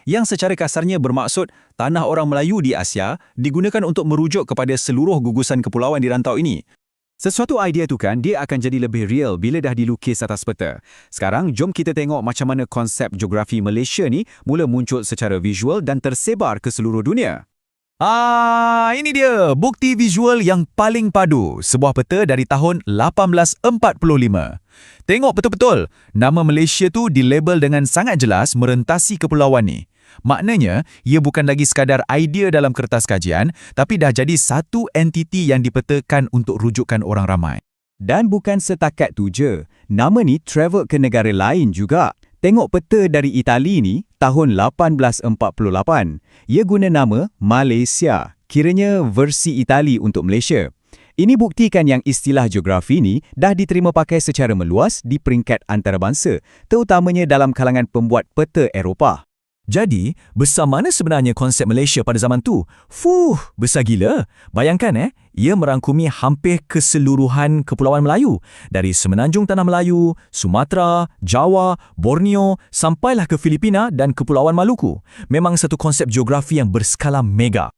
yang secara kasarnya bermaksud tanah orang Melayu di Asia digunakan untuk merujuk kepada seluruh gugusan kepulauan di rantau ini. Sesuatu idea tu kan, dia akan jadi lebih real bila dah dilukis atas peta. Sekarang, jom kita tengok macam mana konsep geografi Malaysia ni mula muncul secara visual dan tersebar ke seluruh dunia. Ini dia, bukti visual yang paling padu. Sebuah peta dari tahun 1845. Tengok betul-betul, nama Malaysia tu dilabel dengan sangat jelas merentasi kepulauan ni. Maknanya, ia bukan lagi sekadar idea dalam kertas kajian, tapi dah jadi satu entiti yang dipetakan untuk rujukan orang ramai. Dan bukan setakat tu je, nama ni travel ke negara lain juga. Tengok peta dari Itali ni, tahun 1848. Ia guna nama Malaysia, kiranya versi Itali untuk Malaysia. Ini buktikan yang istilah geografi ni dah diterima pakai secara meluas di peringkat antarabangsa, terutamanya dalam kalangan pembuat peta Eropah. Jadi, besar mana sebenarnya konsep Malaysia pada zaman tu? Besar gila. Bayangkan ia merangkumi hampir keseluruhan Kepulauan Melayu. Dari Semenanjung Tanah Melayu, Sumatera, Jawa, Borneo, sampailah ke Filipina dan Kepulauan Maluku. Memang satu konsep geografi yang berskala mega.